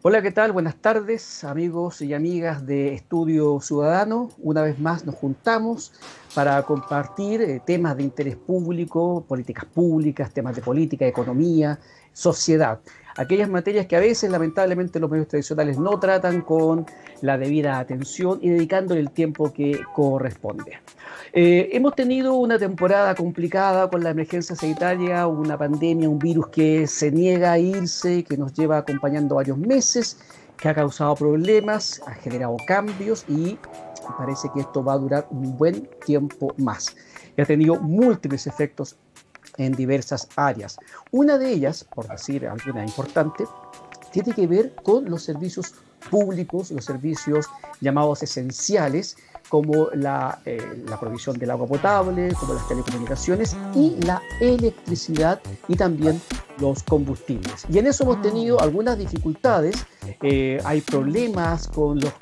Hola, ¿qué tal? Buenas tardes, amigos y amigas de Estudio Ciudadano. Una vez más nos juntamos para compartir temas de interés público, políticas públicas, temas de política, economía, sociedad. Aquellas materias que a veces, lamentablemente, los medios tradicionales no tratan con la debida atención y dedicándole el tiempo que corresponde. Hemos tenido una temporada complicada con la emergencia sanitaria, una pandemia, un virus que se niega a irse, que nos lleva acompañando varios meses, que ha causado problemas, ha generado cambios y parece que esto va a durar un buen tiempo más. Y ha tenido múltiples efectos en diversas áreas. Una de ellas, por decir alguna importante, tiene que ver con los servicios públicos, los servicios llamados esenciales, como la provisión del agua potable, como las telecomunicaciones y la electricidad y también los combustibles. Y en eso hemos tenido algunas dificultades. Hay problemas con los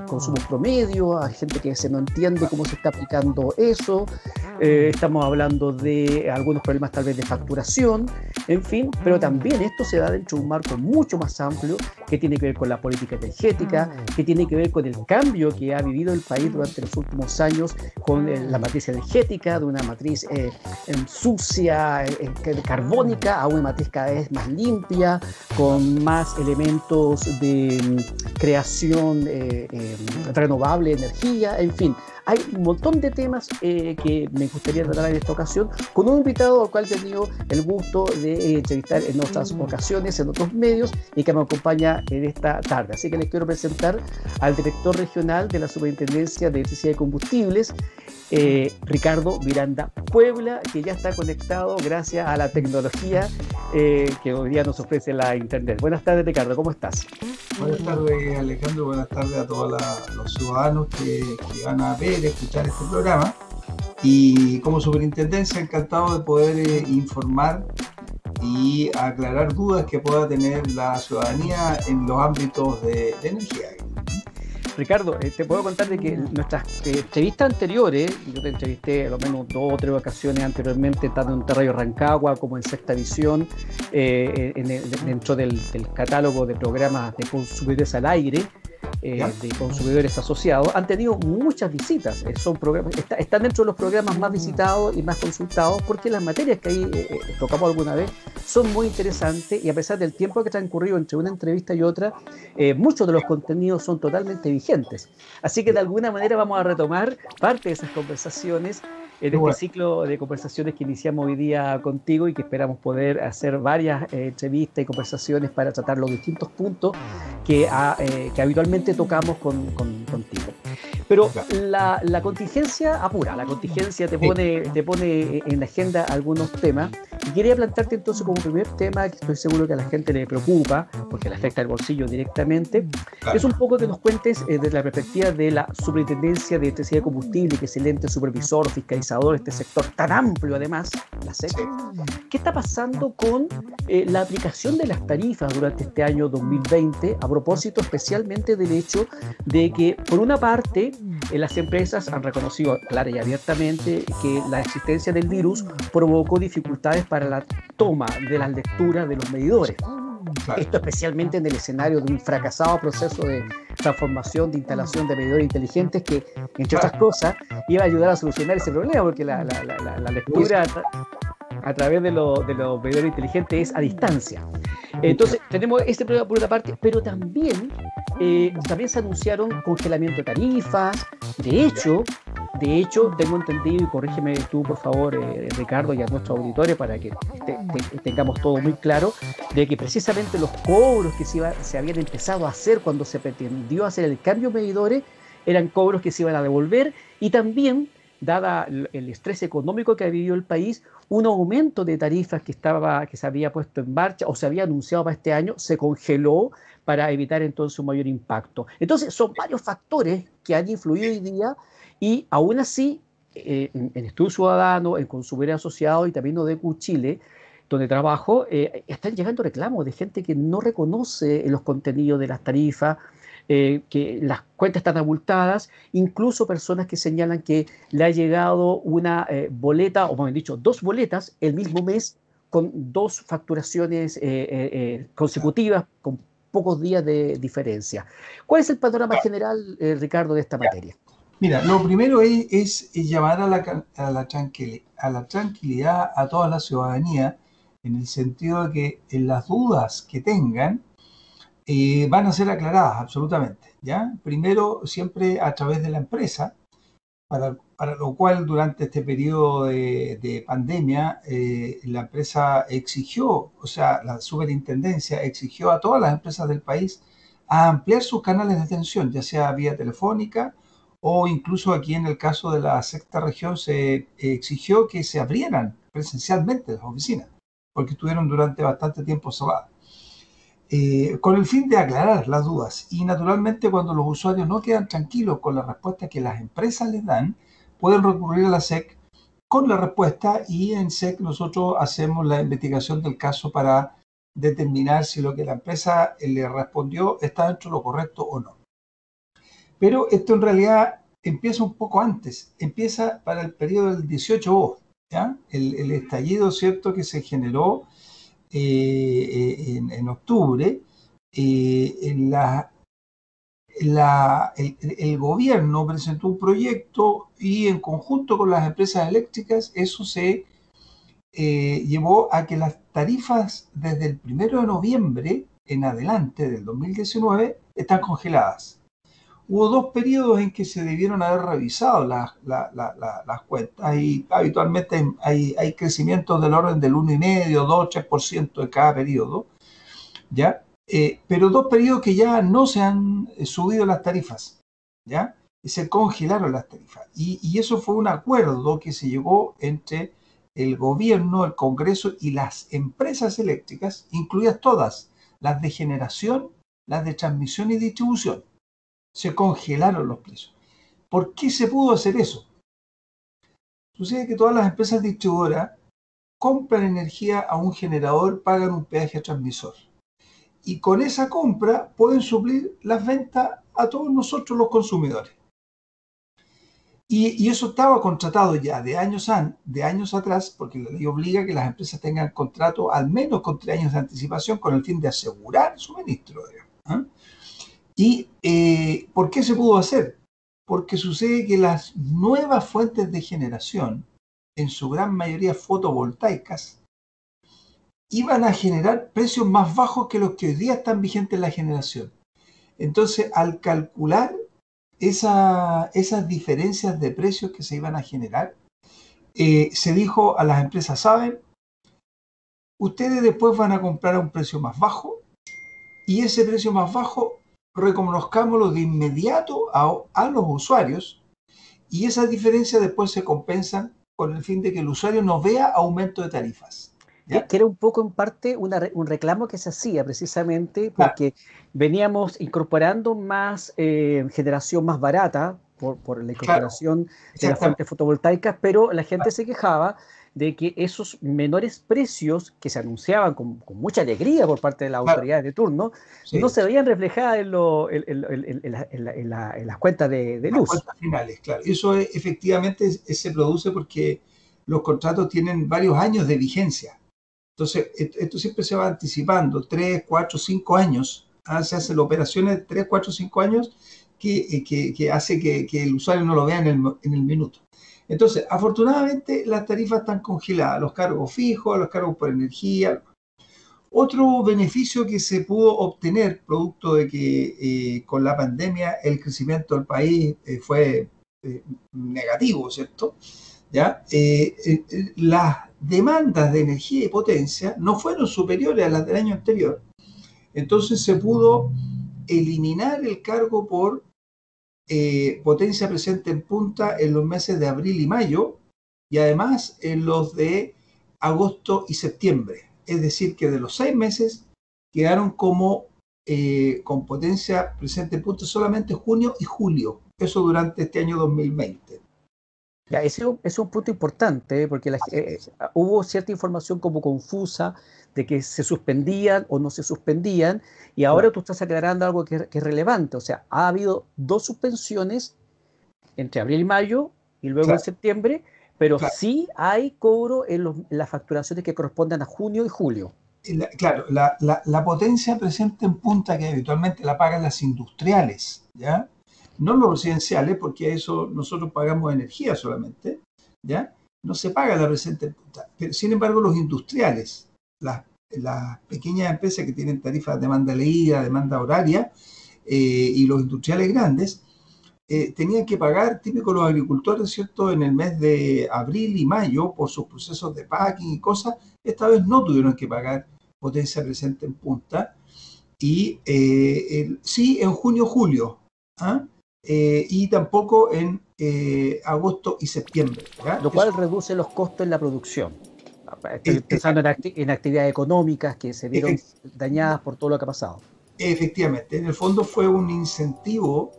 consumos promedio, hay gente que no entiende cómo se está aplicando eso. Estamos hablando de algunos problemas tal vez de facturación, en fin, pero también esto se da dentro de un marco mucho más amplio que tiene que ver con la política energética, que tiene que ver con el cambio que ha vivido el país durante los últimos años con la matriz energética, de una matriz sucia, carbónica, a una matriz cada vez más limpia, con más elementos de creación renovable de energía, en fin. Hay un montón de temas que me gustaría tratar en esta ocasión con un invitado al cual he tenido el gusto de entrevistar en otras ocasiones, en otros medios y que me acompaña en esta tarde. Así que les quiero presentar al director regional de la Superintendencia de Electricidad y Combustibles, Ricardo Miranda Puebla, que ya está conectado gracias a la tecnología que hoy día nos ofrece la Internet. Buenas tardes, Ricardo, ¿cómo estás? Buenas tardes, Alejandro. Buenas tardes a todos los ciudadanos que van a ver, escuchar este programa. Y como superintendencia, encantado de poder informar y aclarar dudas que pueda tener la ciudadanía en los ámbitos de energía. Ricardo, te puedo contar de que nuestras entrevistas anteriores, yo te entrevisté a lo menos 2 o 3 ocasiones anteriormente, tanto en Radio Rancagua como en Sexta Visión, dentro del catálogo de programas de consumidores al aire, de consumidores asociados, han tenido muchas visitas. Son programas, están dentro de los programas más visitados y más consultados porque las materias que ahí tocamos alguna vez son muy interesantes y a pesar del tiempo que ha transcurrido entre una entrevista y otra, muchos de los contenidos son totalmente vigentes. Así que de alguna manera vamos a retomar parte de esas conversaciones en este ciclo de conversaciones que iniciamos hoy día contigo y que esperamos poder hacer varias entrevistas y conversaciones para tratar los distintos puntos que habitualmente tocamos contigo. Pero la contingencia apura, la contingencia te pone en la agenda algunos temas. Y quería plantearte entonces como primer tema, que estoy seguro que a la gente le preocupa, porque le afecta el bolsillo directamente, es un poco que nos cuentes desde la perspectiva de la Superintendencia de Electricidad y Combustible, que es el ente supervisor, fiscalizador de este sector tan amplio además, la SEC. ¿Qué está pasando con la aplicación de las tarifas durante este año 2020, a propósito especialmente del hecho de que, por una parte, las empresas han reconocido clara y abiertamente que la existencia del virus provocó dificultades para la toma de las lecturas de los medidores? Esto especialmente en el escenario de un fracasado proceso de transformación de instalación de medidores inteligentes que, entre otras cosas, iba a ayudar a solucionar ese problema, porque la lectura a través de los medidores inteligentes es a distancia. Entonces, tenemos este problema por una parte, pero también se anunciaron congelamiento de tarifas. De hecho, tengo entendido, y corrígeme tú, por favor, Ricardo, y a nuestros auditores, para que tengamos todo muy claro, de que precisamente los cobros que se habían empezado a hacer cuando se pretendió hacer el cambio de medidores eran cobros que se iban a devolver, y también, dada el estrés económico que ha vivido el país, un aumento de tarifas que se había puesto en marcha o se había anunciado para este año, se congeló para evitar entonces un mayor impacto. Entonces, son varios factores que han influido hoy día y aún así, en Estudio Ciudadano, en Consumidores Asociados y también ODECU Chile, donde trabajo, están llegando reclamos de gente que no reconoce los contenidos de las tarifas, que las cuentas están abultadas, incluso personas que señalan que le ha llegado una boleta, o mejor dicho, 2 boletas el mismo mes con 2 facturaciones consecutivas, con pocos días de diferencia. ¿Cuál es el panorama general, Ricardo, de esta materia? Mira, lo primero es llamar a la tranquilidad a toda la ciudadanía, en el sentido de que en las dudas que tengan van a ser aclaradas absolutamente, ¿ya? Primero, siempre a través de la empresa, para lo cual durante este periodo de pandemia la empresa exigió, o sea, la superintendencia exigió a todas las empresas del país a ampliar sus canales de atención, ya sea vía telefónica o incluso aquí en el caso de la sexta región se exigió que se abrieran presencialmente las oficinas, porque estuvieron durante bastante tiempo cerradas. Con el fin de aclarar las dudas. Y naturalmente cuando los usuarios no quedan tranquilos con la respuesta que las empresas les dan, pueden recurrir a la SEC con la respuesta y en SEC nosotros hacemos la investigación del caso para determinar si lo que la empresa le respondió está dentro de lo correcto o no. Pero esto en realidad empieza un poco antes, empieza para el periodo del 18O, ¿ya? El estallido, ¿cierto?, que se generó en octubre, el gobierno presentó un proyecto y en conjunto con las empresas eléctricas eso se llevó a que las tarifas desde el 1 de noviembre en adelante del 2019 están congeladas. Hubo 2 periodos en que se debieron haber revisado las cuentas y habitualmente hay crecimientos del orden del 1,5%, 2, 3% de cada periodo, ¿ya? Pero 2 periodos que ya no se han subido las tarifas, ¿ya? Y se congelaron las tarifas. Y eso fue un acuerdo que se llegó entre el gobierno, el Congreso y las empresas eléctricas, incluidas todas, las de generación, las de transmisión y distribución. Se congelaron los precios. ¿Por qué se pudo hacer eso? Sucede que todas las empresas distribuidoras compran energía a un generador, pagan un peaje a transmisor. Y con esa compra pueden suplir las ventas a todos nosotros los consumidores. Y eso estaba contratado ya de años atrás, porque la ley obliga a que las empresas tengan contrato al menos con 3 años de anticipación con el fin de asegurar el suministro. ¿Eh? ¿Y por qué se pudo hacer? Porque sucede que las nuevas fuentes de generación, en su gran mayoría fotovoltaicas, iban a generar precios más bajos que los que hoy día están vigentes en la generación. Entonces, al calcular esas diferencias de precios que se iban a generar, se dijo a las empresas, ¿saben? Ustedes después van a comprar a un precio más bajo y ese precio más bajo reconozcámoslo de inmediato a los usuarios y esas diferencias después se compensan con el fin de que el usuario no vea aumento de tarifas. Que era un poco en parte un reclamo que se hacía precisamente Claro. porque veníamos incorporando más generación más barata por la incorporación de las fuentes fotovoltaicas, pero la gente se quejaba de que esos menores precios que se anunciaban con mucha alegría por parte de las autoridades de turno, no se veían reflejadas en las cuentas de luz. Las cuentas finales, claro. Eso efectivamente se produce porque los contratos tienen varios años de vigencia. Entonces, esto siempre se va anticipando, 3, 4, 5 años. Se hacen operaciones de 3, 4, 5 años que hace que el usuario no lo vea en el minuto. Entonces, afortunadamente, las tarifas están congeladas, los cargos fijos, los cargos por energía. Otro beneficio que se pudo obtener producto de que con la pandemia el crecimiento del país fue negativo, ¿cierto? ¿Ya? Las demandas de energía y potencia no fueron superiores a las del año anterior. Entonces se pudo eliminar el cargo por potencia presente en punta en los meses de abril y mayo y además en los de agosto y septiembre. Es decir, que de los 6 meses quedaron como con potencia presente en punta solamente junio y julio. Eso durante este año 2020. Ya, ese es un punto importante, porque hubo cierta información como confusa de que se suspendían o no se suspendían, y ahora tú estás aclarando algo que es relevante. O sea, ha habido 2 suspensiones entre abril y mayo y luego en septiembre, pero sí hay cobro en las facturaciones que corresponden a junio y julio. Claro, la potencia presente en punta que habitualmente la pagan las industriales, ¿ya? No los residenciales, porque eso nosotros pagamos energía solamente, ¿ya? No se paga la presente en punta. Pero, sin embargo, los industriales, las pequeñas empresas que tienen tarifas de demanda leída, demanda horaria, y los industriales grandes, tenían que pagar, típico los agricultores, ¿cierto?, en el mes de abril y mayo por sus procesos de packing y cosas. Esta vez no tuvieron que pagar potencia presente en punta, y sí en junio-julio, ¿ah? Y tampoco en agosto y septiembre, ¿ya? Lo cual reduce los costos en la producción. Estoy pensando en actividades económicas que se vieron dañadas por todo lo que ha pasado. Efectivamente, en el fondo fue un incentivo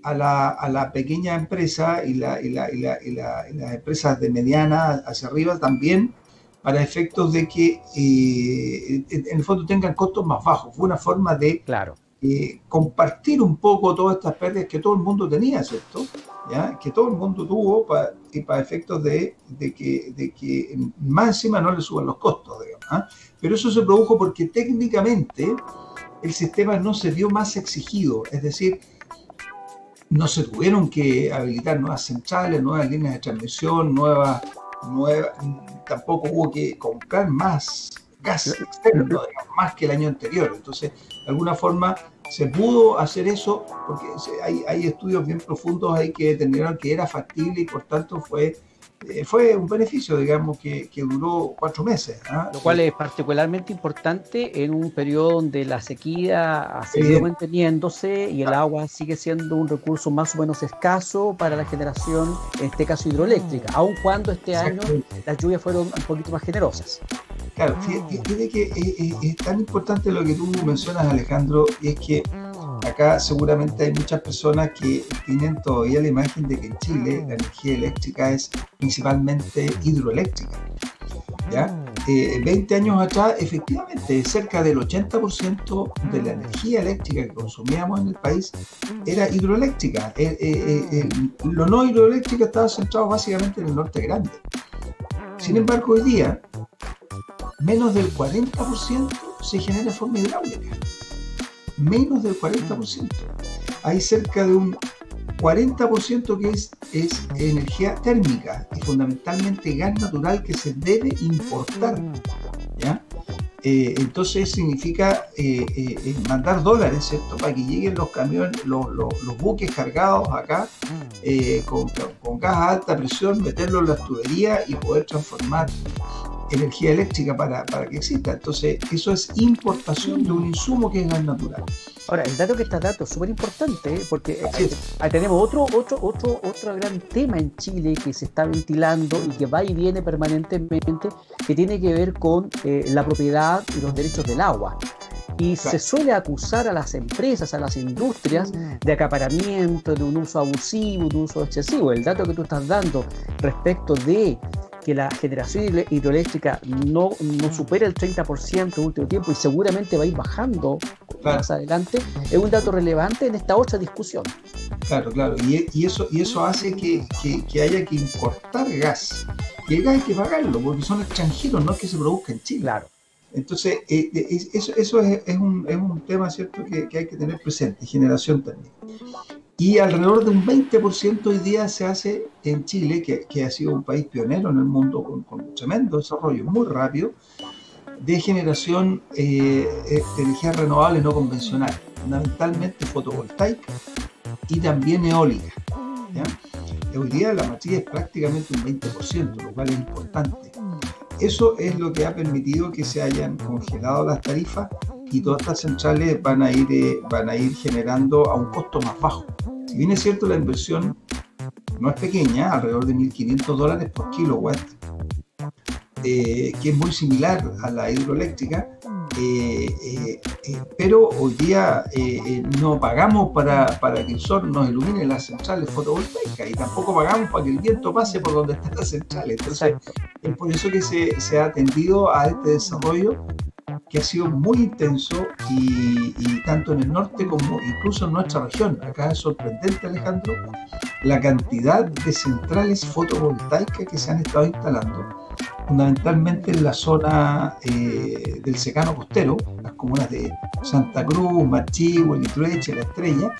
a la pequeña empresa y las empresas de mediana hacia arriba también, para efectos de que en el fondo tengan costos más bajos. Fue una forma de compartir un poco todas estas pérdidas que todo el mundo tenía, ¿cierto? ¿Ya? Que todo el mundo tuvo para efectos de que más encima no le suban los costos, digamos, ¿ah? Pero eso se produjo porque técnicamente el sistema no se vio más exigido, es decir, no se tuvieron que habilitar nuevas centrales, nuevas líneas de transmisión, tampoco hubo que comprar más gas externo, digamos, más que el año anterior. Entonces, de alguna forma se pudo hacer eso porque hay estudios bien profundos ahí que determinaron que era factible y por tanto fue un beneficio, digamos, que duró 4 meses. ¿Ah? Lo cual es particularmente importante en un periodo donde la sequía ha seguido manteniéndose y el agua sigue siendo un recurso más o menos escaso para la generación, en este caso hidroeléctrica, aun cuando este año las lluvias fueron un poquito más generosas. Claro, fíjate que es tan importante lo que tú mencionas, Alejandro, y es que acá seguramente hay muchas personas que tienen todavía la imagen de que en Chile la energía eléctrica es principalmente hidroeléctrica, ¿ya? 20 años atrás, efectivamente, cerca del 80% de la energía eléctrica que consumíamos en el país era hidroeléctrica. Lo no hidroeléctrico estaba centrado básicamente en el norte grande. Sin embargo, hoy día, menos del 40% se genera de forma hidráulica. Menos del 40%. Hay cerca de un 40% que es energía térmica y fundamentalmente gas natural que se debe importar, ¿ya? Entonces significa mandar dólares, ¿cierto?, para que lleguen los camiones, los buques cargados acá con gas a alta presión, meterlo en las tuberías y poder transformar energía eléctrica para que exista. Entonces, eso es importación de un insumo que es gas natural. Ahora, el dato que estás dando es súper importante porque tenemos otro gran tema en Chile que se está ventilando y que va y viene permanentemente, que tiene que ver con la propiedad y los derechos del agua. Y se suele acusar a las empresas, a las industrias, de acaparamiento, de un uso abusivo, de un uso excesivo. El dato que tú estás dando respecto de que la generación hidroeléctrica no supera el 30% en el último tiempo y seguramente va a ir bajando más adelante, es un dato relevante en esta otra discusión. Claro. Y eso hace que haya que importar gas. Y el gas hay que pagarlo porque son extranjeros, no es que se produzca en Chile. Claro. Entonces, eso es un tema, ¿cierto?, que hay que tener presente, generación también. Y alrededor de un 20% hoy día se hace en Chile, que ha sido un país pionero en el mundo con un tremendo desarrollo, muy rápido, de generación de energía renovable no convencional, fundamentalmente fotovoltaica y también eólica, ¿ya? Hoy día la matriz es prácticamente un 20%, lo cual es importante. Eso es lo que ha permitido que se hayan congelado las tarifas y todas estas centrales van a ir generando a un costo más bajo. Si bien es cierto, la inversión no es pequeña, alrededor de $1.500 por kilowatt, que es muy similar a la hidroeléctrica, pero hoy día no pagamos para que el sol nos ilumine las centrales fotovoltaicas y tampoco pagamos para que el viento pase por donde están las centrales. Entonces, es por eso que se ha atendido a este desarrollo que ha sido muy intenso y tanto en el norte como incluso en nuestra región. Acá es sorprendente, Alejandro, la cantidad de centrales fotovoltaicas que se han estado instalando fundamentalmente en la zona del secano costero, las comunas de Santa Cruz, Machihue, Litrueche, La Estrella,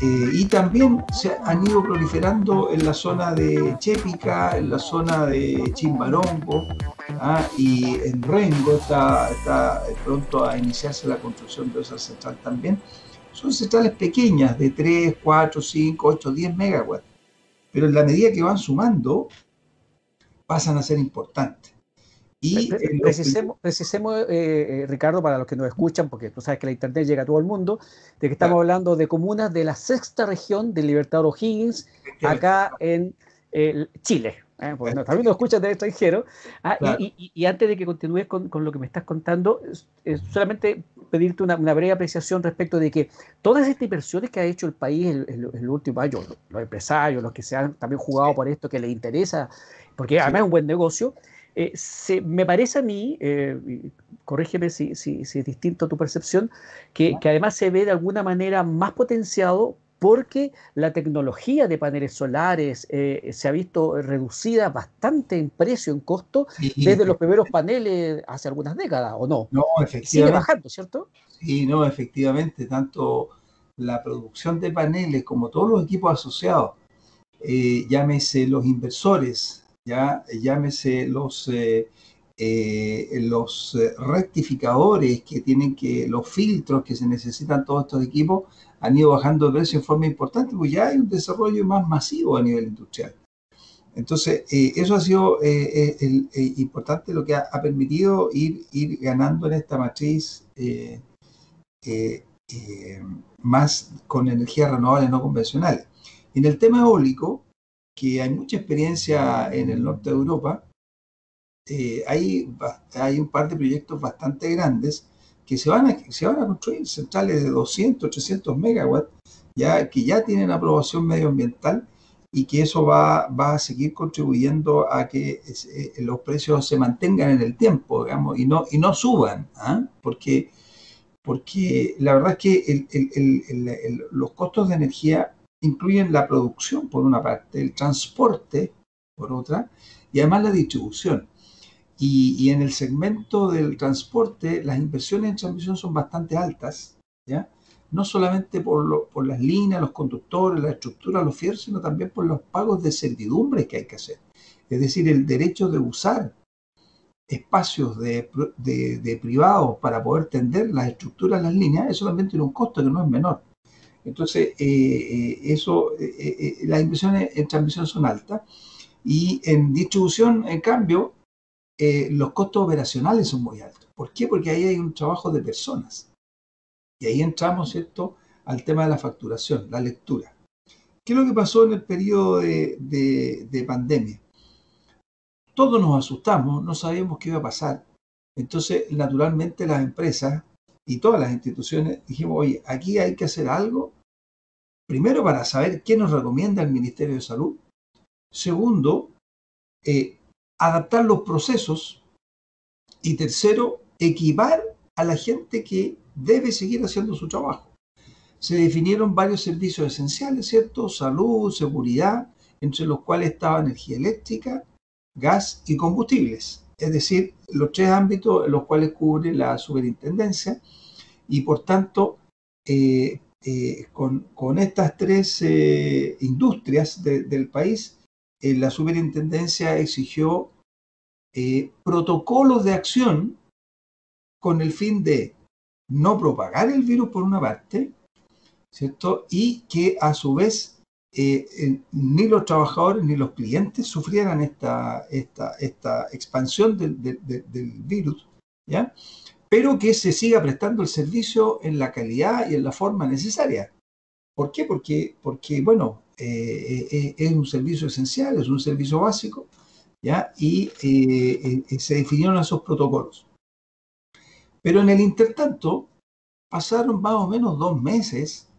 y también se han ido proliferando en la zona de Chépica, en la zona de Chimbarongo, y en Rengo está pronto a iniciarse la construcción de esa central también. Son centrales pequeñas de 3, 4, 5, 8, 10 megawatts, pero en la medida que van sumando pasan a ser importantes. Y precisemos, Ricardo, para los que nos escuchan, porque tú sabes que la internet llega a todo el mundo, de que estamos hablando de comunas de la sexta región del Libertador O'Higgins, acá en Chile. Porque también nos escuchan del extranjero. Claro. Y antes de que continúes con lo que me estás contando, solamente pedirte una breve apreciación respecto de que todas estas inversiones que ha hecho el país en los últimos años, los empresarios, los que se han también jugado por esto, que les interesa, porque además es un buen negocio, me parece a mí, corrígeme si es distinto a tu percepción, que además se ve de alguna manera más potenciado porque la tecnología de paneles solares se ha visto reducida bastante en precio, en costo, desde los primeros paneles hace algunas décadas, ¿o no? No, efectivamente. Sigue bajando, ¿cierto? Sí, no, efectivamente, tanto la producción de paneles como todos los equipos asociados, llámese los inversores, llámese los rectificadores que tienen los filtros que se necesitan todos estos equipos, han ido bajando de precio en forma importante, pues ya hay un desarrollo más masivo a nivel industrial. Entonces, eso ha sido importante, lo que ha permitido ir ganando en esta matriz más con energías renovables no convencionales. En el tema eólico, que hay mucha experiencia en el norte de Europa, hay un par de proyectos bastante grandes que se van a construir, centrales de 200, 300 megawatts, que ya tienen aprobación medioambiental, y que eso va a seguir contribuyendo a que los precios se mantengan en el tiempo, digamos, y no suban, porque la verdad es que los costos de energía incluyen la producción por una parte, el transporte por otra, y además la distribución. Y en el segmento del transporte, las inversiones en transmisión son bastante altas, ¿ya? No solamente por las líneas, los conductores, la estructura, los fierros, sino también por los pagos de servidumbres que hay que hacer. Es decir, el derecho de usar espacios de privados para poder tender las estructuras, las líneas, eso también tiene un costo que no es menor. Entonces, las inversiones en transmisión son altas, y en distribución, en cambio, los costos operacionales son muy altos. ¿Por qué? Porque ahí hay un trabajo de personas. Y ahí entramos, ¿cierto?, al tema de la facturación, la lectura. ¿Qué es lo que pasó en el periodo de pandemia? Todos nos asustamos, no sabíamos qué iba a pasar. Entonces, naturalmente, las empresas y todas las instituciones dijimos, oye, aquí hay que hacer algo. Primero, para saber qué nos recomienda el Ministerio de Salud. Segundo, adaptar los procesos. Y tercero, equipar a la gente que debe seguir haciendo su trabajo. Se definieron varios servicios esenciales, ¿cierto? Salud, seguridad, entre los cuales estaba energía eléctrica, gas y combustibles. Es decir, los tres ámbitos en los cuales cubre la superintendencia, y por tanto, con estas tres industrias del país, la superintendencia exigió protocolos de acción con el fin de no propagar el virus por una parte, ¿cierto? Y que a su vez ni los trabajadores ni los clientes sufrieran esta expansión del virus, ¿ya? Pero que se siga prestando el servicio en la calidad y en la forma necesaria. ¿Por qué? Porque bueno, es un servicio esencial, es un servicio básico, ¿ya? Y se definieron esos protocolos. Pero en el intertanto, pasaron más o menos 2 meses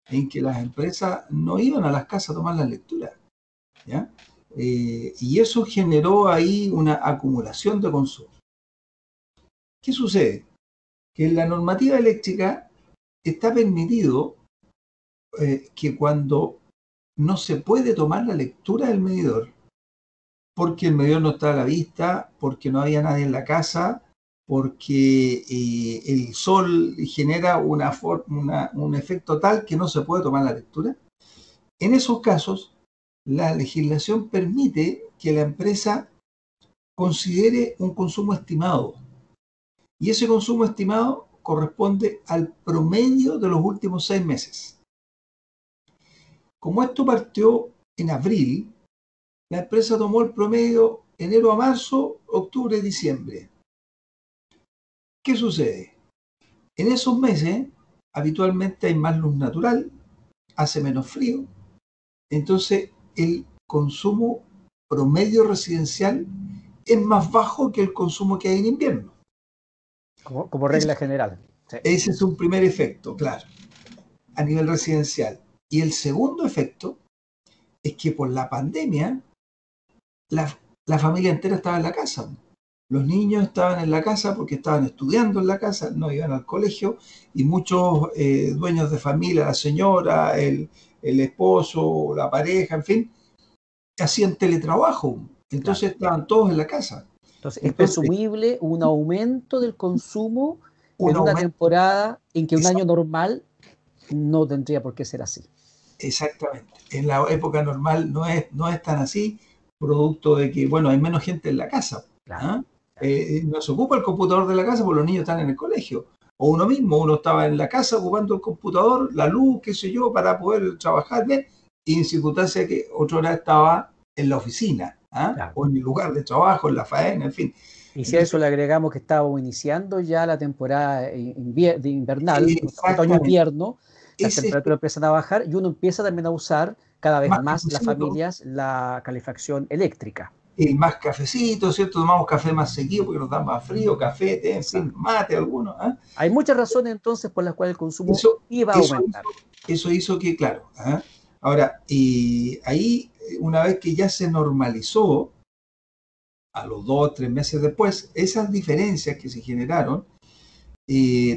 en que las empresas no iban a las casas a tomar las lecturas, ¿ya? Y eso generó ahí una acumulación de consumo. ¿Qué sucede? Que en la normativa eléctrica está permitido que cuando no se puede tomar la lectura del medidor, porque el medidor no estaba a la vista, porque no había nadie en la casa, porque el sol genera un efecto tal que no se puede tomar la lectura. En esos casos, la legislación permite que la empresa considere un consumo estimado. Y ese consumo estimado corresponde al promedio de los últimos 6 meses. Como esto partió en abril, la empresa tomó el promedio enero a marzo, octubre, diciembre. ¿Qué sucede? En esos meses, habitualmente hay más luz natural, hace menos frío, entonces el consumo promedio residencial es más bajo que el consumo que hay en invierno. Como regla general. Sí. Ese es un primer efecto, claro, a nivel residencial. Y el segundo efecto es que por la pandemia, la familia entera estaba en la casa. Los niños estaban en la casa porque estaban estudiando en la casa, no iban al colegio, y muchos dueños de familia, la señora, el esposo, la pareja, en fin, hacían teletrabajo. Entonces estaban todos en la casa. Entonces es presumible un aumento del consumo en una temporada en que un año normal no tendría por qué ser así. Exactamente. En la época normal no es tan así, producto de que, bueno, hay menos gente en la casa. Claro. No se ocupa el computador de la casa porque los niños están en el colegio. O uno mismo, uno estaba en la casa ocupando el computador, la luz, qué sé yo, para poder trabajar bien, y en circunstancia que otra hora estaba en la oficina, claro, o en el lugar de trabajo, en la faena, en fin. Y si a eso le agregamos que estábamos iniciando ya la temporada invernal, otoño-invierno, las temperaturas empiezan a bajar y uno empieza también a usar cada vez más las familias la calefacción eléctrica. Y más cafecito, ¿cierto? Tomamos café más seguido porque nos da más frío, café, té, en fin, mate algunos. Hay muchas razones entonces por las cuales el consumo iba a aumentar. Eso hizo que, claro. Ahora, ahí, una vez que ya se normalizó, a los 2 o 3 meses después, esas diferencias que se generaron,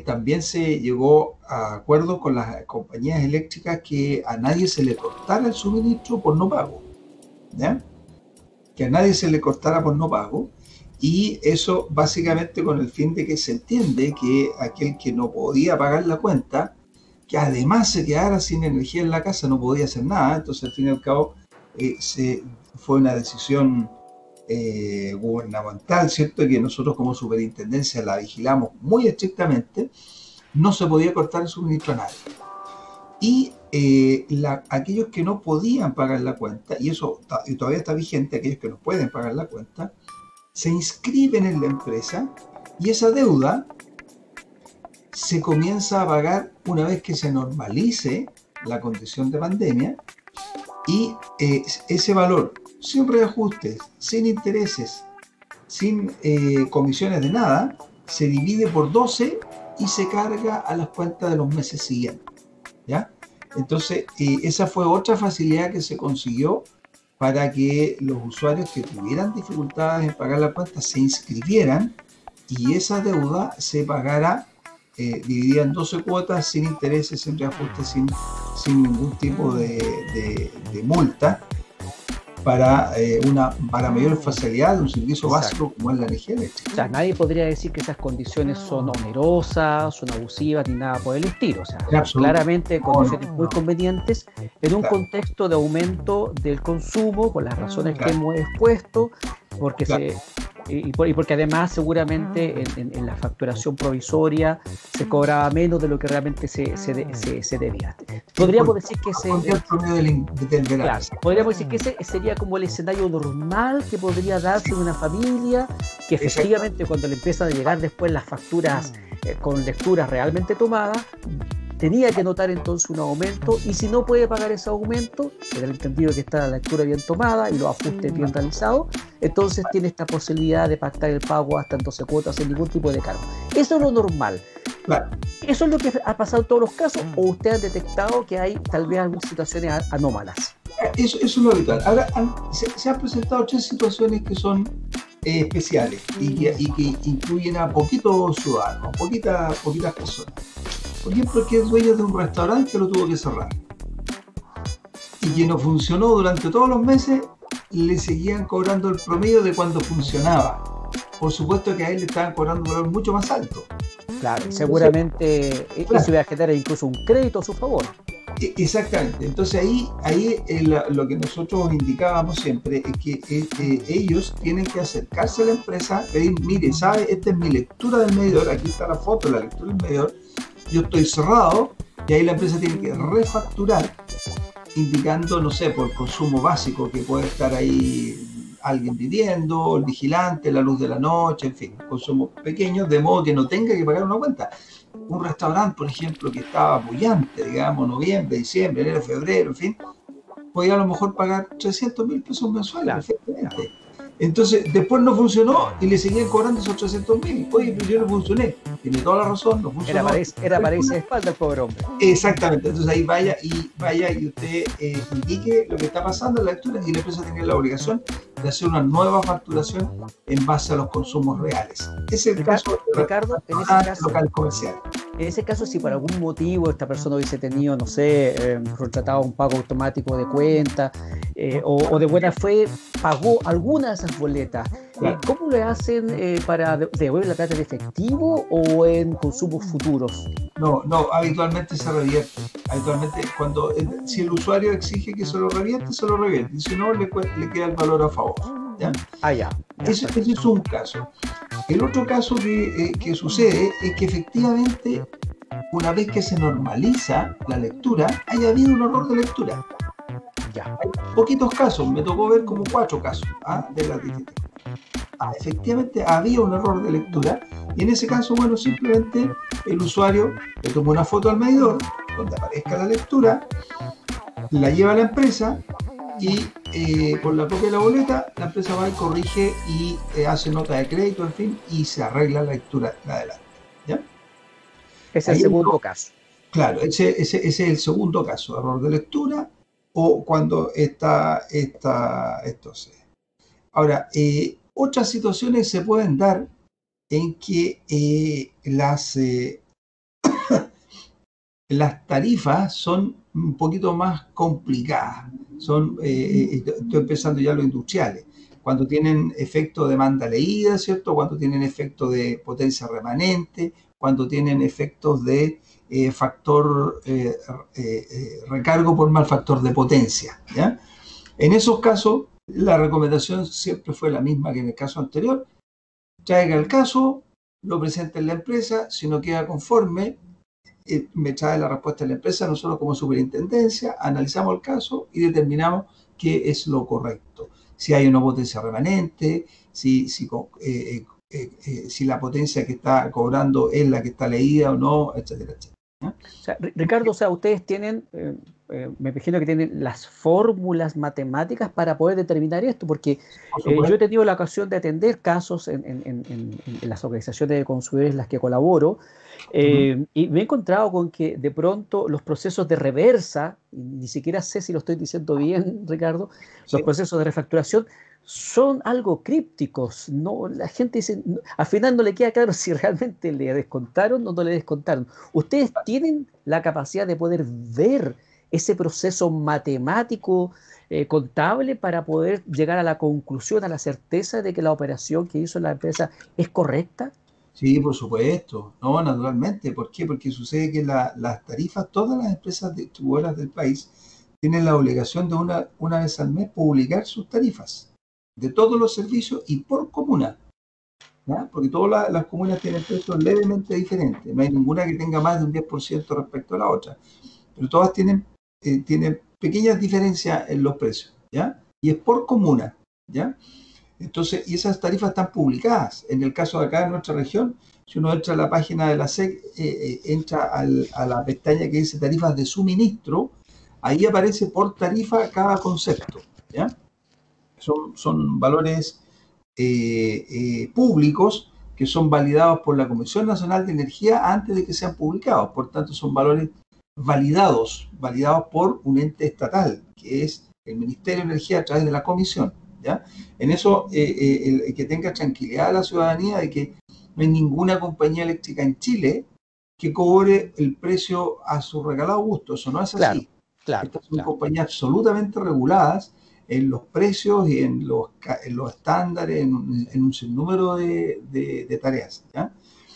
también se llegó a acuerdos con las compañías eléctricas que a nadie se le cortara el suministro por no pago. ¿Ya? Que a nadie se le cortara por no pago, y eso básicamente con el fin de que se entiende que aquel que no podía pagar la cuenta, que además se quedara sin energía en la casa, no podía hacer nada. Entonces al fin y al cabo fue una decisión gubernamental, ¿cierto? Que nosotros como superintendencia la vigilamos muy estrictamente. No se podía cortar el suministro a nadie. Y aquellos que no podían pagar la cuenta, y eso todavía está vigente, aquellos que no pueden pagar la cuenta, se inscriben en la empresa y esa deuda se comienza a pagar una vez que se normalice la condición de pandemia, y ese valor, sin reajustes, sin intereses, sin comisiones de nada, se divide por 12 y se carga a las cuentas de los meses siguientes. ¿Ya? Entonces, esa fue otra facilidad que se consiguió para que los usuarios que tuvieran dificultades en pagar la cuenta se inscribieran y esa deuda se pagara dividida en 12 cuotas, sin intereses, sin reajustes, sin ningún tipo de multa, para mayor facilidad de un servicio básico como es la energía eléctrica. O sea, nadie podría decir que esas condiciones son onerosas, son abusivas, ni nada por el estilo. O sea, claramente condiciones muy convenientes en un contexto de aumento del consumo, por las razones que hemos expuesto, porque y porque además seguramente en la facturación provisoria se cobraba menos de lo que realmente se debía. Podríamos decir que podríamos decir que ese sería como el escenario normal que podría darse en una familia, que efectivamente cuando le empiezan a llegar después las facturas con lecturas realmente tomadas, tenía que notar entonces un aumento, y si no puede pagar ese aumento, en el entendido que está la lectura bien tomada y los ajustes bien realizados, entonces tiene esta posibilidad de pactar el pago hasta en 12 cuotas sin ningún tipo de cargo. Eso es lo normal. Claro. ¿Eso es lo que ha pasado en todos los casos, o usted ha detectado que hay tal vez algunas situaciones anómalas? Eso es lo habitual. Ahora, se han presentado 3 situaciones que son especiales y que incluyen a poquitos ciudadanos, poquitas personas. Por ejemplo, que es dueño de un restaurante que lo tuvo que cerrar y que no funcionó durante todos los meses le seguían cobrando el promedio de cuando funcionaba. Por supuesto que a él le estaban cobrando un valor mucho más alto. Claro, y seguramente eso iba a generar incluso un crédito a su favor. Exactamente. Entonces ahí lo que nosotros indicábamos siempre es que ellos tienen que acercarse a la empresa, pedir, mire, ¿sabe? Esta es mi lectura del medidor, aquí está la foto, la lectura del medidor, yo estoy cerrado, y ahí la empresa tiene que refacturar, indicando, no sé, por consumo básico, que puede estar ahí alguien viviendo, el vigilante, la luz de la noche, en fin, consumos pequeños, de modo que no tenga que pagar una cuenta. Un restaurante, por ejemplo, que estaba bullante, digamos, noviembre, diciembre, enero, febrero, en fin, podía a lo mejor pagar 300.000 pesos mensuales, claro, perfectamente. Claro. Entonces, después no funcionó y le seguían cobrando esos 300.000. Oye, pero yo no funcioné. Tiene toda la razón, no funcionó. Era para irse de espalda el pobre hombre. Exactamente. Entonces ahí vaya y usted indique lo que está pasando en la lectura, y la empresa tiene la obligación de hacer una nueva facturación en base a los consumos reales. Ese es el caso de Ricardo, en ese caso, local comercial. En ese caso, si por algún motivo esta persona hubiese tenido, no sé, contratado un pago automático de cuenta o de buena fe, pagó alguna de esas boletas, ¿cómo le hacen para devolver la plata en efectivo o en consumos futuros? No, habitualmente se revierte. Habitualmente, si el usuario exige que se lo revierte, se lo revierte. Y si no, le queda el valor a favor. ¿Ya? Ya. Ese es un caso. El otro caso que sucede es que efectivamente, una vez que se normaliza la lectura, haya habido un error de lectura. Ya. Hay poquitos casos, me tocó ver como 4 casos de las distintas. Efectivamente había un error de lectura, y en ese caso, bueno, simplemente el usuario le toma una foto al medidor donde aparezca la lectura, la lleva a la empresa, y por la copia de la boleta, la empresa va y corrige y hace nota de crédito, en fin, y se arregla la lectura de adelante. ¿Ya? Ese es el segundo caso. Claro, ese es el segundo caso, error de lectura, o cuando está esto. Ahora, otras situaciones se pueden dar en que las tarifas son un poquito más complicadas. Estoy pensando ya en los industriales, cuando tienen efecto de demanda leída, ¿cierto? Cuando tienen efecto de potencia remanente, cuando tienen efectos de recargo por mal factor de potencia, ¿ya? En esos casos, la recomendación siempre fue la misma que en el caso anterior: traiga el caso, lo presenta en la empresa, si no queda conforme, me trae la respuesta de la empresa, nosotros como superintendencia analizamos el caso y determinamos qué es lo correcto. Si hay una potencia remanente, si la potencia que está cobrando es la que está leída o no, etcétera, etcétera. O sea, Ricardo, ustedes tienen, me imagino que tienen las fórmulas matemáticas para poder determinar esto, porque yo he tenido la ocasión de atender casos en las organizaciones de consumidores en las que colaboro, y me he encontrado con que de pronto los procesos de reversa, ni siquiera sé si lo estoy diciendo bien, Ricardo, los procesos de refacturación son algo crípticos, ¿no? La gente dice, al final no le queda claro si realmente le descontaron o no le descontaron. ¿Ustedes tienen la capacidad de poder ver ese proceso matemático, contable, para poder llegar a la conclusión, a la certeza de que la operación que hizo la empresa es correcta? Sí, por supuesto, no, naturalmente. ¿Por qué? Porque sucede que las tarifas, todas las empresas distribuidoras del país tienen la obligación de una vez al mes publicar sus tarifas de todos los servicios y por comuna, ¿ya? Porque todas las comunas tienen precios levemente diferentes, no hay ninguna que tenga más de un 10% respecto a la otra, pero todas tienen pequeñas diferencias en los precios, ¿ya? Y es por comuna, ¿ya? Entonces, y esas tarifas están publicadas. En el caso de acá en nuestra región, si uno entra a la página de la SEC, entra a la pestaña que dice tarifas de suministro, ahí aparece por tarifa cada concepto, ¿ya? Son valores públicos que son validados por la Comisión Nacional de Energía antes de que sean publicados. Por tanto, son valores validados por un ente estatal, que es el Ministerio de Energía a través de la Comisión, ¿ya? En eso, que tenga tranquilidad la ciudadanía de que no hay ninguna compañía eléctrica en Chile que cobre el precio a su regalado gusto. Eso no es así. Claro, Estas son compañías absolutamente reguladas, en los precios y en los estándares, en un sinnúmero de tareas, ¿ya?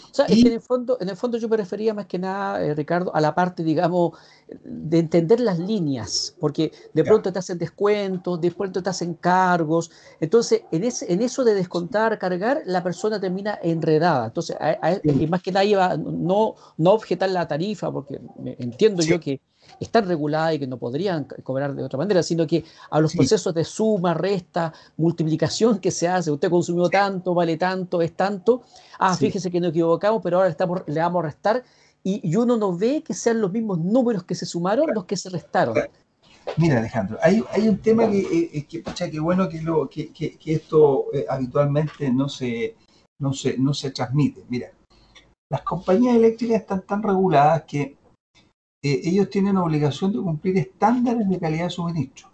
O sea, es que en el fondo yo me refería más que nada, Ricardo, a la parte, digamos, de entender las líneas, porque de Ya, pronto te hacen descuentos, de pronto te hacen cargos, entonces en eso de descontar, cargar, la persona termina enredada. Entonces, y sí, más que nada iba no objetar la tarifa, porque entiendo sí, yo que están reguladas y que no podrían cobrar de otra manera, sino que a los sí, procesos de suma, resta, multiplicación que se hace, usted consumió tanto, vale tanto, es tanto. Ah, sí. fíjese que nos equivocamos, pero ahora le vamos a restar y uno no ve que sean los mismos números que se sumaron los que se restaron. Claro. Mira, Alejandro, hay un tema pucha, que bueno que esto habitualmente no se transmite. Mira, las compañías eléctricas están tan reguladas que ellos tienen obligación de cumplir estándares de calidad de suministro.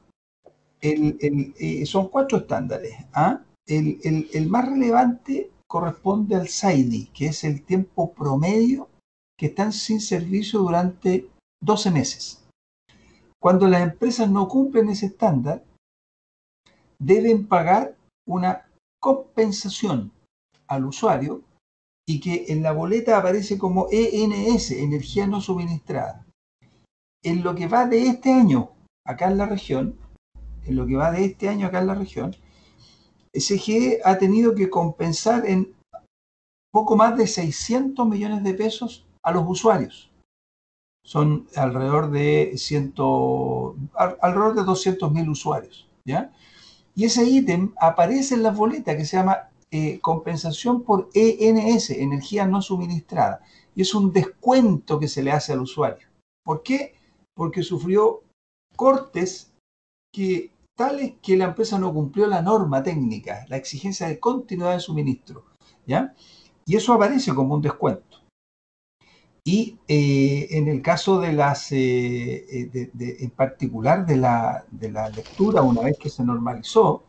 Son 4 estándares. ¿Ah? El más relevante corresponde al SAIDI, que es el tiempo promedio que están sin servicio durante 12 meses. Cuando las empresas no cumplen ese estándar, deben pagar una compensación al usuario y que en la boleta aparece como ENS, energía no suministrada. En lo que va de este año acá en la región, SGE ha tenido que compensar en poco más de 600 millones de pesos a los usuarios. Son alrededor de 200.000 usuarios, ¿ya? Y ese ítem aparece en la boleta que se llama compensación por ENS, energía no suministrada. Y es un descuento que se le hace al usuario. ¿Por qué? Porque sufrió cortes tales que la empresa no cumplió la norma técnica, la exigencia de continuidad de suministro, ¿ya? Y eso aparece como un descuento. Y en el caso de en particular de la lectura, una vez que se normalizó,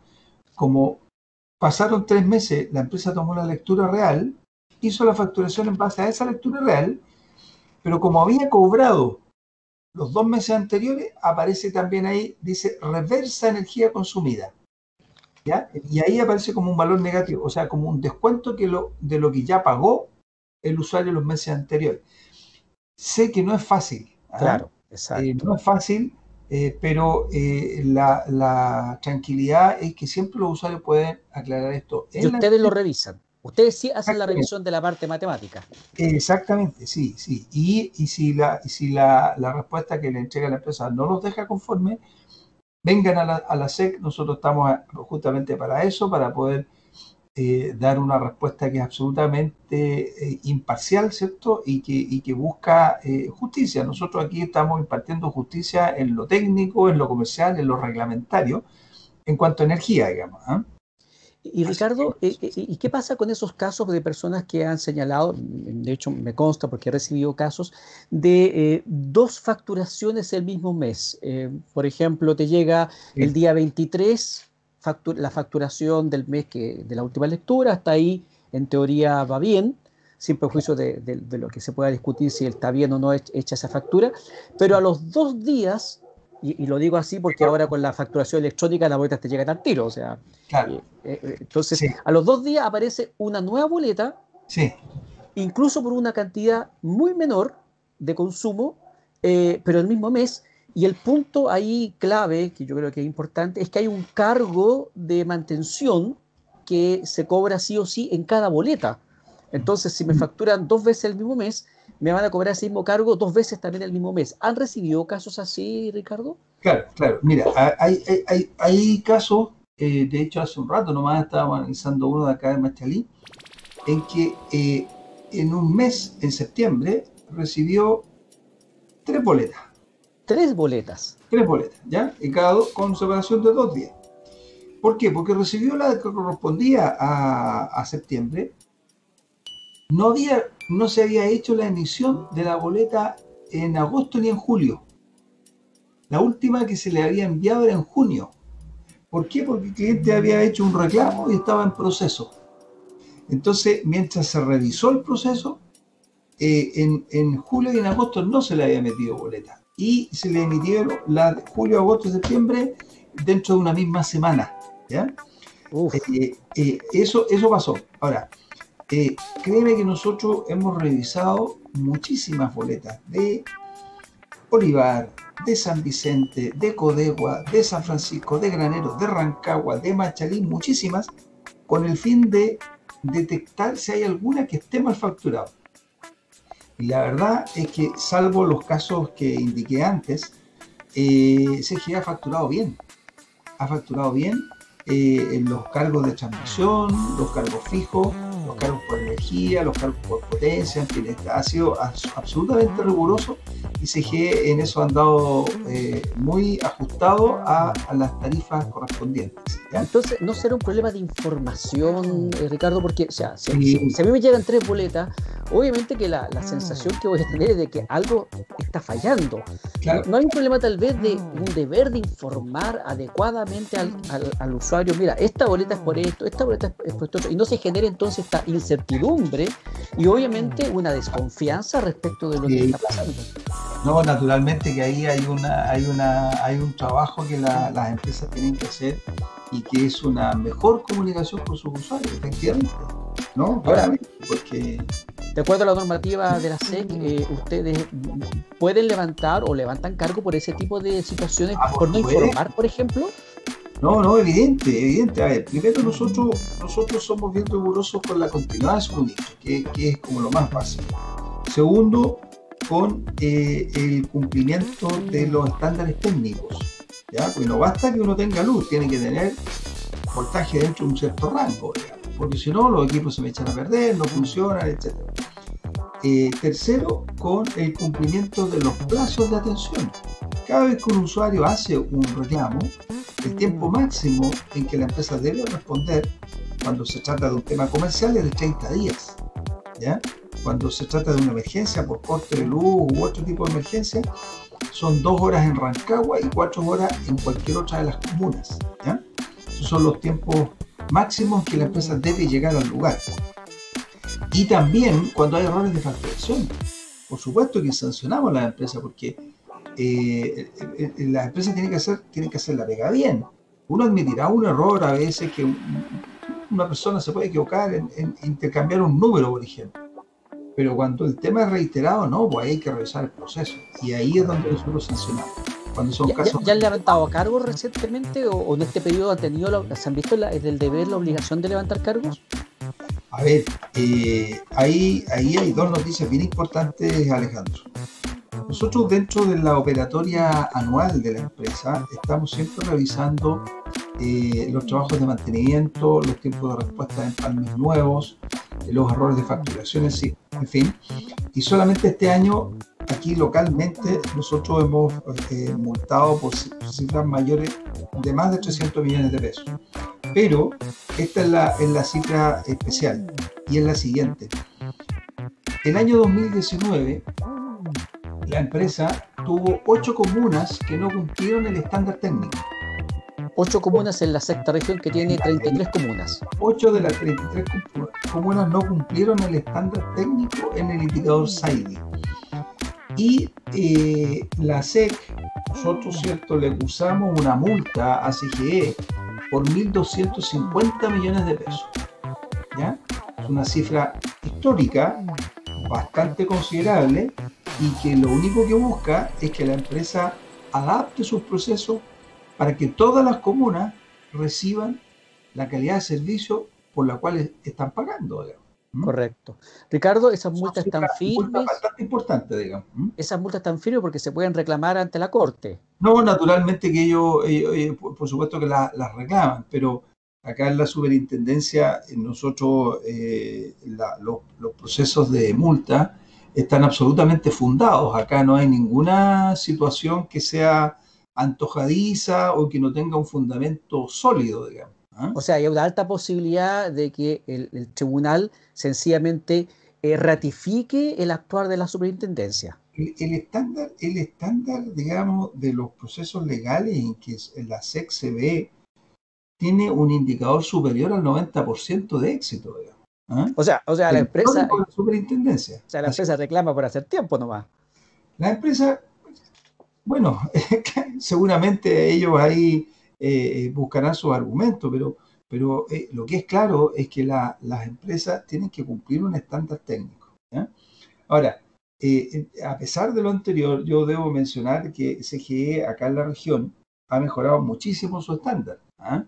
como pasaron 3 meses, la empresa tomó la lectura real, hizo la facturación en base a esa lectura real, pero como había cobrado los 2 meses anteriores, aparece también ahí, dice reversa energía consumida, ¿ya? Y ahí aparece como un valor negativo, o sea, como un descuento de lo que ya pagó el usuario los meses anteriores. Sé que no es fácil, ¿ah? Claro, exacto. No es fácil, pero la tranquilidad es que siempre los usuarios pueden aclarar esto Y en la ustedes lo empresa. revisan. Ustedes sí hacen la Exactamente, revisión de la parte matemática. exactamente, sí, sí. Y si la respuesta que le entrega la empresa no los deja conforme, vengan a la SEC, nosotros estamos justamente para eso, para poder dar una respuesta que es absolutamente imparcial, ¿cierto? Y que busca justicia. Nosotros aquí estamos impartiendo justicia en lo técnico, en lo comercial, en lo reglamentario, en cuanto a energía, digamos. ¿Ah? Y Así que, Ricardo, ¿y qué pasa con esos casos de personas que han señalado, de hecho me consta porque he recibido casos, de dos facturaciones el mismo mes? Por ejemplo, te llega el día 23 la facturación del mes de la última lectura, hasta ahí en teoría va bien, sin perjuicio de lo que se pueda discutir si está bien o no hecha esa factura, pero a los 2 días, y lo digo así porque ahora con la facturación electrónica las boletas te llegan al tiro, o sea, claro, entonces, sí, a los 2 días aparece una nueva boleta, sí, incluso por una cantidad muy menor de consumo, pero el mismo mes. Y el punto ahí clave, que yo creo que es importante, es que hay un cargo de mantención que se cobra sí o sí en cada boleta. Entonces, si me facturan 2 veces el mismo mes, me van a cobrar ese mismo cargo 2 veces también el mismo mes. ¿Han recibido casos así, Ricardo? claro, claro. Mira, hay casos, de hecho hace un rato nomás estábamos analizando uno de acá de Machalí, en que en un mes, en septiembre, recibió 3 boletas. 3 boletas. 3 boletas, ¿ya? Y cada dos con separación de 2 días. ¿Por qué? Porque recibió la que correspondía a septiembre. No se había hecho la emisión de la boleta en agosto ni en julio. La última que se le había enviado era en junio. ¿Por qué? Porque el cliente había hecho un reclamo y estaba en proceso. Entonces, mientras se revisó el proceso, en julio y en agosto no se le había metido boleta. Y se le emitieron la de julio, agosto y septiembre dentro de una misma semana, ¿ya? Eso pasó. Ahora, créeme que nosotros hemos revisado muchísimas boletas de Olivar, de San Vicente, de Codegua, de San Francisco, de Graneros, de Rancagua, de Machalí, muchísimas, con el fin de detectar si hay alguna que esté mal facturada. Y la verdad es que, salvo los casos que indiqué antes, CGE ha facturado bien. Ha facturado bien en los cargos de transmisión, los cargos fijos, los cargos por energía, los cargos por potencia, en fin, ha sido absolutamente riguroso y CGE en eso ha andado muy ajustado a las tarifas correspondientes, ¿ya? Entonces, ¿no será un problema de información, Ricardo? Porque, o sea, si a mí me llegan 3 boletas, obviamente que la sensación que voy a tener es de que algo está fallando. Claro. No hay un problema tal vez de un deber de informar adecuadamente al usuario, mira, esta boleta es por esto, esta boleta es por esto, y no se genera entonces esta incertidumbre y obviamente una desconfianza respecto de lo que está pasando. No, naturalmente que ahí hay un trabajo que las empresas tienen que hacer y que es una mejor comunicación con sus usuarios, efectivamente, ¿no? Ahora, porque de acuerdo a la normativa de la SEC, ustedes pueden levantar o levantan cargo por ese tipo de situaciones, por no informar, por ejemplo. No, evidente. A ver, primero nosotros somos bien rigurosos con la continuidad de suministro, que es como lo más básico. Segundo, con el cumplimiento de los estándares técnicos, ¿ya? Porque no basta que uno tenga luz, tiene que tener voltaje dentro de un cierto rango, digamos, porque si no los equipos se me echan a perder, no funcionan, etc. Tercero, con el cumplimiento de los plazos de atención. Cada vez que un usuario hace un reclamo, el tiempo máximo en que la empresa debe responder cuando se trata de un tema comercial es de 30 días, ¿ya? Cuando se trata de una emergencia por corte de luz u otro tipo de emergencia, son 2 horas en Rancagua y 4 horas en cualquier otra de las comunas, ¿ya? Esos son los tiempos máximos que la empresa debe llegar al lugar. Y también cuando hay errores de facturación. Por supuesto que sancionamos a las empresas porque las empresas tienen que hacer la pega bien. Uno admitirá un error a veces, que una persona se puede equivocar en intercambiar un número, por ejemplo. Pero cuando el tema es reiterado, no, pues ahí hay que revisar el proceso. Y ahí es donde nosotros sancionamos. Cuando son casos... ¿Ya han levantado cargos recientemente o en este periodo se han visto el deber, la obligación de levantar cargos? A ver, ahí hay 2 noticias bien importantes, Alejandro. Nosotros dentro de la operatoria anual de la empresa estamos siempre revisando los trabajos de mantenimiento, los tiempos de respuesta de empalmes nuevos, los errores de facturación, en fin. Y solamente este año, aquí localmente, nosotros hemos multado por cifras mayores de más de 300 millones de pesos. Pero esta es la cifra especial y es la siguiente. El año 2019, la empresa tuvo 8 comunas que no cumplieron el estándar técnico. 8 comunas en la sexta región, que tiene 33 comunas. 8 de las 33 comunas no cumplieron el estándar técnico en el indicador SAIDI. Y la SEC, nosotros, ¿cierto?, le acusamos una multa a CGE por 1.250 millones de pesos. ¿Ya? Es una cifra histórica, bastante considerable, y que lo único que busca es que la empresa adapte sus procesos para que todas las comunas reciban la calidad de servicio por la cual están pagando, digamos. Correcto. Ricardo, esas multas están firmes. Bastante importante, digamos. Esas multas están firmes porque se pueden reclamar ante la Corte. No, naturalmente que ellos por supuesto que las reclaman, pero acá en la superintendencia nosotros los procesos de multa están absolutamente fundados. Acá no hay ninguna situación que sea antojadiza o que no tenga un fundamento sólido, digamos. O sea, hay una alta posibilidad de que el tribunal sencillamente ratifique el actuar de la superintendencia. El estándar, digamos, de los procesos legales en que la SEC se ve, tiene un indicador superior al 90% de éxito, digamos. O sea, la empresa... La superintendencia. O sea, la empresa reclama por hacer tiempo nomás. La empresa, bueno, seguramente ellos ahí buscarán sus argumentos, pero lo que es claro es que las empresas tienen que cumplir un estándar técnico, ¿ya? Ahora, a pesar de lo anterior, yo debo mencionar que CGE acá en la región ha mejorado muchísimo su estándar, ¿ah?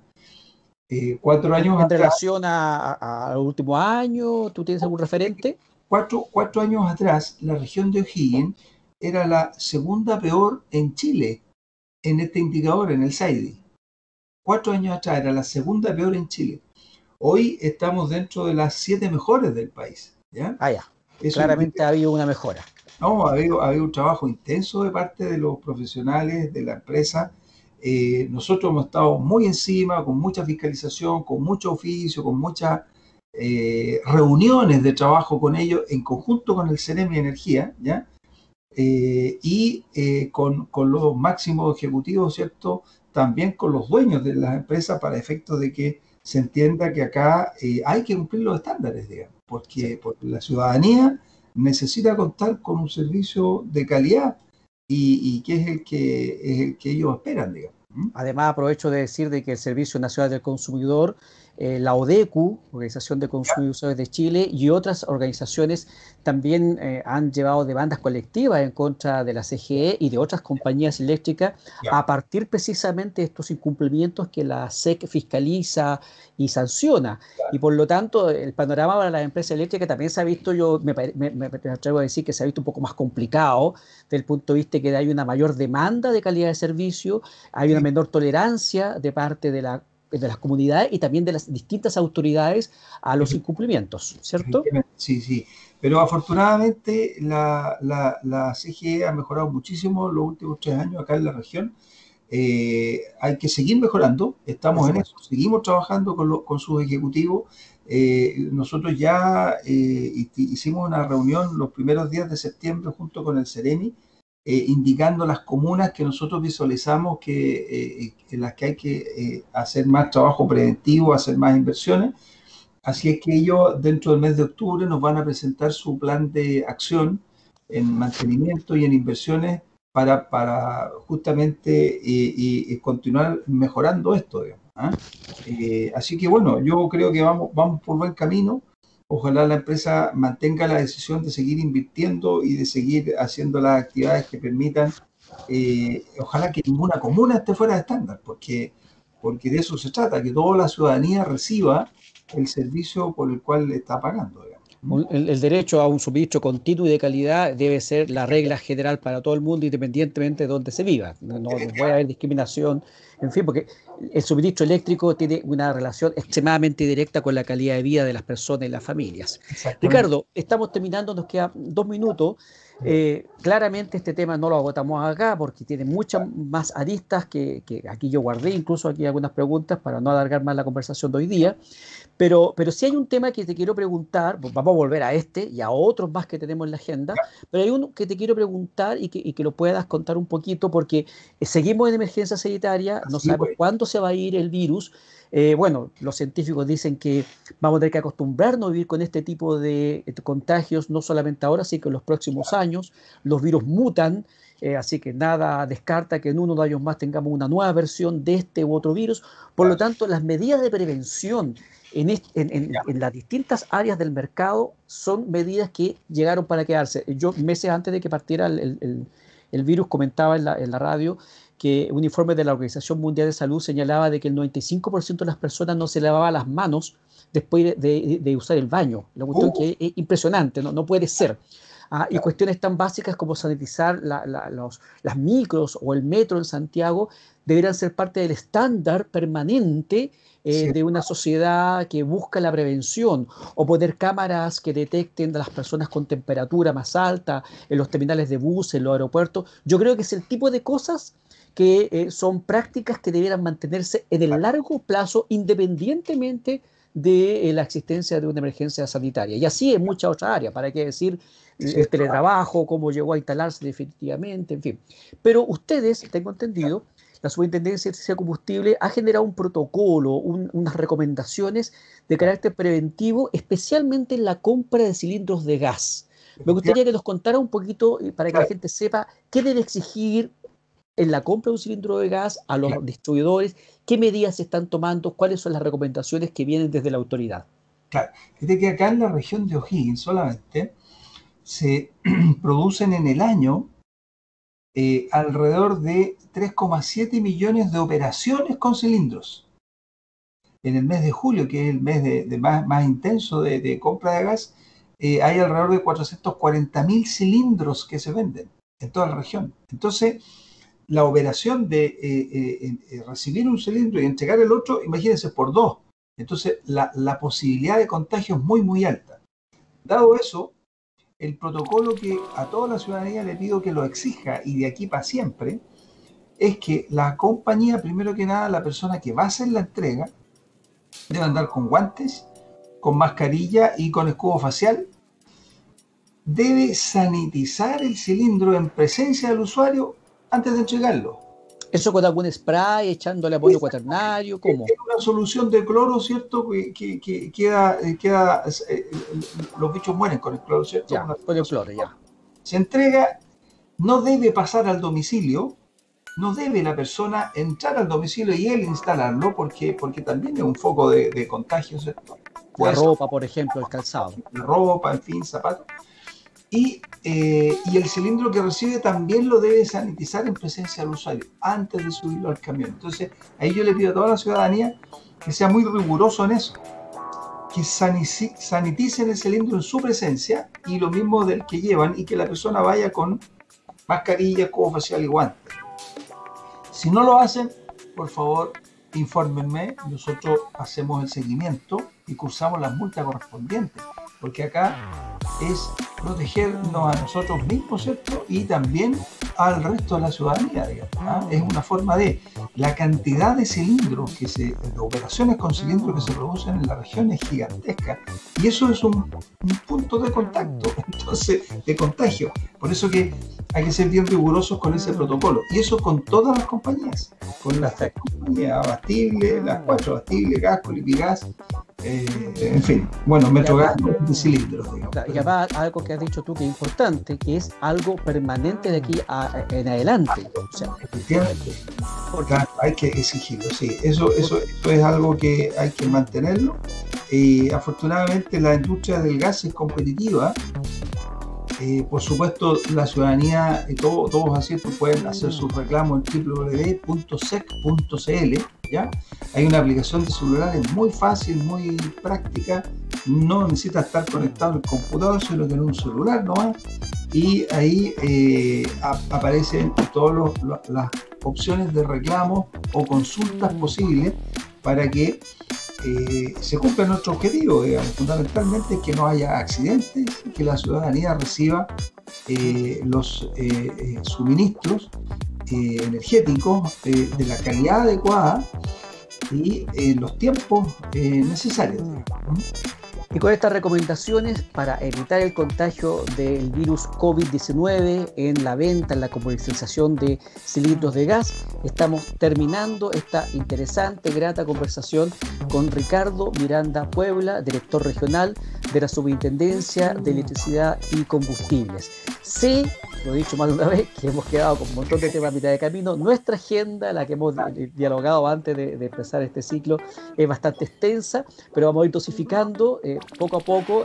4 años En atrás, relación al último año, ¿tú tienes algún referente? 4 años atrás, la región de O'Higgins era la segunda peor en Chile en este indicador, en el SAIDI. 4 años atrás era la segunda peor en Chile. Hoy estamos dentro de las 7 mejores del país, ¿ya? Ah, ya. Eso Claramente indica, ha habido una mejora. no, ha habido un trabajo intenso de parte de los profesionales de la empresa. Nosotros hemos estado muy encima, con mucha fiscalización, con mucho oficio, con muchas reuniones de trabajo con ellos, en conjunto con el CEREMI de Energía, ¿ya? Con los máximos ejecutivos, ¿cierto? También con los dueños de las empresas para efectos de que se entienda que acá hay que cumplir los estándares, digamos, Sí. porque la ciudadanía necesita contar con un servicio de calidad y que es el que ellos esperan, digamos. ¿Mm? Además, aprovecho de decir de que el Servicio Nacional del Consumidor, la ODECU, Organización de Consumidores de Chile, y otras organizaciones también han llevado demandas colectivas en contra de la CGE y de otras compañías eléctricas Ya, a partir precisamente de estos incumplimientos que la SEC fiscaliza y sanciona. Y por lo tanto, el panorama para las empresas eléctricas también se ha visto, yo me atrevo a decir que se ha visto un poco más complicado desde el punto de vista que hay una mayor demanda de calidad de servicio, hay una sí, menor tolerancia de parte de las comunidades y también de las distintas autoridades a los incumplimientos, ¿cierto? efectivamente, sí, sí. Pero afortunadamente la CGE ha mejorado muchísimo los últimos 3 años acá en la región. Hay que seguir mejorando, Por estamos en eso, supuesto. seguimos trabajando con sus ejecutivos. Nosotros ya hicimos una reunión los primeros días de septiembre junto con el CEREMI, indicando las comunas que nosotros visualizamos en las que hay que hacer más trabajo preventivo, hacer más inversiones. Así es que ellos dentro del mes de octubre nos van a presentar su plan de acción en mantenimiento y en inversiones para justamente continuar mejorando esto, digamos, ¿ah? Así que bueno, yo creo que vamos por buen camino. Ojalá la empresa mantenga la decisión de seguir invirtiendo y de seguir haciendo las actividades que permitan. Ojalá que ninguna comuna esté fuera de estándar, porque de eso se trata, que toda la ciudadanía reciba el servicio por el cual le está pagando, digamos. ¿Mm? El derecho a un suministro continuo y de calidad debe ser la regla general para todo el mundo, independientemente de donde se viva. No puede haber discriminación, en fin, porque el suministro eléctrico tiene una relación extremadamente directa con la calidad de vida de las personas y las familias. Exactamente. Ricardo, estamos terminando, nos quedan 2 minutos. Claramente este tema no lo agotamos acá porque tiene muchas más aristas que aquí yo guardé, incluso aquí algunas preguntas para no alargar más la conversación de hoy día. Pero sí hay un tema que te quiero preguntar, pues vamos a volver a este y a otros más que tenemos en la agenda, pero hay uno que te quiero preguntar y que lo puedas contar un poquito porque seguimos en emergencia sanitaria, no Así sabemos pues, cuándo se va a ir el virus. Bueno, los científicos dicen que vamos a tener que acostumbrarnos a vivir con este tipo de contagios, no solamente ahora, sino que en los próximos años. Los virus mutan, así que nada descarta que en unos años más tengamos una nueva versión de este u otro virus. Por lo claro, tanto, las medidas de prevención ya, en las distintas áreas del mercado son medidas que llegaron para quedarse. Yo, meses antes de que partiera el virus, comentaba en la radio que un informe de la Organización Mundial de Salud señalaba de que el 95% de las personas no se lavaba las manos después de usar el baño. La cuestión uh, que es impresionante, no puede ser. Y cuestiones tan básicas como sanitizar las micros o el metro en Santiago deberán ser parte del estándar permanente sí, de una sociedad que busca la prevención, o poner cámaras que detecten a las personas con temperatura más alta en los terminales de bus, en los aeropuertos. Yo creo que es el tipo de cosas que son prácticas que debieran mantenerse en el largo plazo independientemente de la existencia de una emergencia sanitaria. Y así en muchas otras áreas, para qué decir sí, el teletrabajo, cómo llegó a instalarse definitivamente, en fin. Pero ustedes, tengo entendido, la Superintendencia de Electricidad y Combustible ha generado un protocolo, unas recomendaciones de carácter preventivo, especialmente en la compra de cilindros de gas. Me gustaría efectivamente, que nos contara un poquito para que la claro. gente sepa qué debe exigir, en la compra de un cilindro de gas a los Claro. distribuidores? ¿Qué medidas se están tomando? ¿Cuáles son las recomendaciones que vienen desde la autoridad? Claro, fíjate que acá en la región de O'Higgins solamente se producen en el año alrededor de 3,7 millones de operaciones con cilindros. En el mes de julio, que es el mes de más intenso de compra de gas, hay alrededor de 440.000 cilindros que se venden en toda la región. Entonces, la operación de recibir un cilindro y entregar el otro, imagínense, por dos. Entonces, la posibilidad de contagio es muy, muy alta. Dado eso, el protocolo que a toda la ciudadanía le pido que lo exija y de aquí para siempre, es que la compañía, primero que nada, la persona que va a hacer la entrega, debe andar con guantes, con mascarilla y con escudo facial. Debe sanitizar el cilindro en presencia del usuario antes de entregarlo. ¿Eso con algún spray, echándole apoyo cuaternario? ¿Cómo? Es una solución de cloro, ¿cierto? Que queda, los bichos mueren con el cloro, ¿cierto? Ya, con el cloro, ya. Se entrega, no debe pasar al domicilio, no debe la persona entrar al domicilio y él instalarlo, porque también es un foco de contagio, ¿cierto? La ropa, por ejemplo, el calzado. La ropa, en fin, zapatos. Y el cilindro que recibe también lo debe sanitizar en presencia del usuario antes de subirlo al camión. Entonces, ahí yo le pido a toda la ciudadanía que sea muy riguroso en eso, que saniticen el cilindro en su presencia y lo mismo del que llevan, y que la persona vaya con mascarilla, escudo facial y guantes. Si no lo hacen, por favor, infórmenme, nosotros hacemos el seguimiento y cursamos las multas correspondientes, porque acá es protegernos a nosotros mismos, ¿cierto? Y también al resto de la ciudadanía, digamos, ¿ah? Es una forma de la cantidad de cilindros de operaciones con cilindros que se producen en la región es gigantesca, y eso es un punto de contacto, entonces, de contagio. Por eso que hay que ser bien rigurosos con ese protocolo, y eso con todas las compañías, con las tres compañías, Abastible, las 4, Abastible, Gasco, Lipigas, en fin, bueno, Metrogas de cilindros, digamos. Y además, algo que has dicho tú que es importante, que es algo permanente de aquí en adelante. O sea, efectivamente, claro, hay que exigirlo, sí, eso es algo que hay que mantenerlo. Afortunadamente la industria del gas es competitiva. Por supuesto, la ciudadanía, todos así pueden hacer sus reclamos en www.sec.cl, ¿ya? Hay una aplicación de celulares muy fácil, muy práctica, no necesita estar conectado al computador, sino que en un celular nomás, y ahí aparecen todas las opciones de reclamo o consultas posibles para que se cumpla nuestro objetivo, digamos. Fundamentalmente que no haya accidentes, que la ciudadanía reciba los suministros energéticos de la calidad adecuada y en los tiempos necesarios, digamos. Y con estas recomendaciones para evitar el contagio del virus COVID-19 en la venta, en la comercialización de cilindros de gas, estamos terminando esta interesante, grata conversación con Ricardo Miranda Puebla, director regional de la Superintendencia de Electricidad y Combustibles. Sé, lo he dicho más de una vez, que hemos quedado con un montón de temas a mitad de camino. Nuestra agenda, la que hemos dialogado antes de empezar este ciclo, es bastante extensa, pero vamos a ir dosificando poco a poco,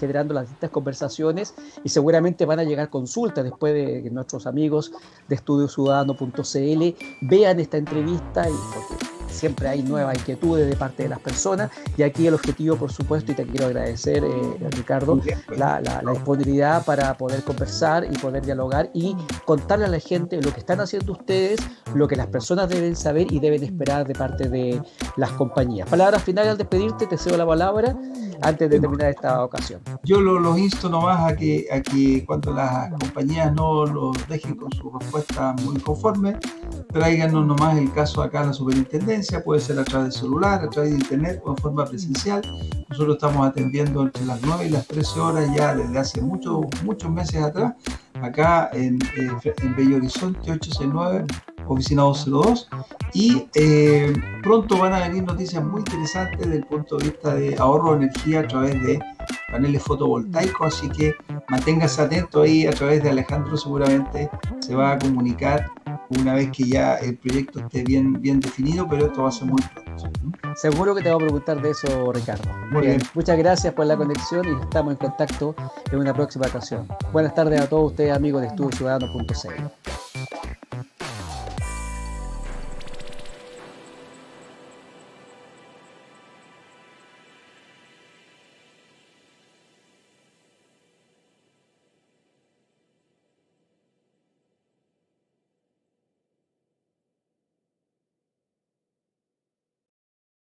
generando las distintas conversaciones, y seguramente van a llegar consultas después de que nuestros amigos de estudiociudadano.cl vean esta entrevista, y porque siempre hay nuevas inquietudes de parte de las personas, y aquí el objetivo, por supuesto, y te quiero agradecer, Ricardo, la disponibilidad para poder conversar y poder dialogar y contarle a la gente lo que están haciendo ustedes, lo que las personas deben saber y deben esperar de parte de las compañías. Palabras finales al despedirte, te cedo la palabra antes de terminar esta ocasión. Yo los insto nomás a que cuando las compañías no los dejen con su respuesta muy conforme, tráiganos nomás el caso acá a la superintendencia, puede ser a través de celular, a través de internet o en forma presencial. Nosotros estamos atendiendo entre las 9 y las 13 horas ya desde hace muchos meses atrás, acá en Bello Horizonte 869, oficina 202, y pronto van a venir noticias muy interesantes desde el punto de vista de ahorro de energía a través de paneles fotovoltaicos, así que manténgase atento ahí. A través de Alejandro seguramente se va a comunicar una vez que ya el proyecto esté bien definido, pero esto va a ser muy pronto. Seguro que te voy a preguntar de eso, Ricardo. Muy bien. Muchas gracias por la conexión y estamos en contacto en una próxima ocasión. Buenas tardes a todos ustedes, amigos de estudiociudadano.cl.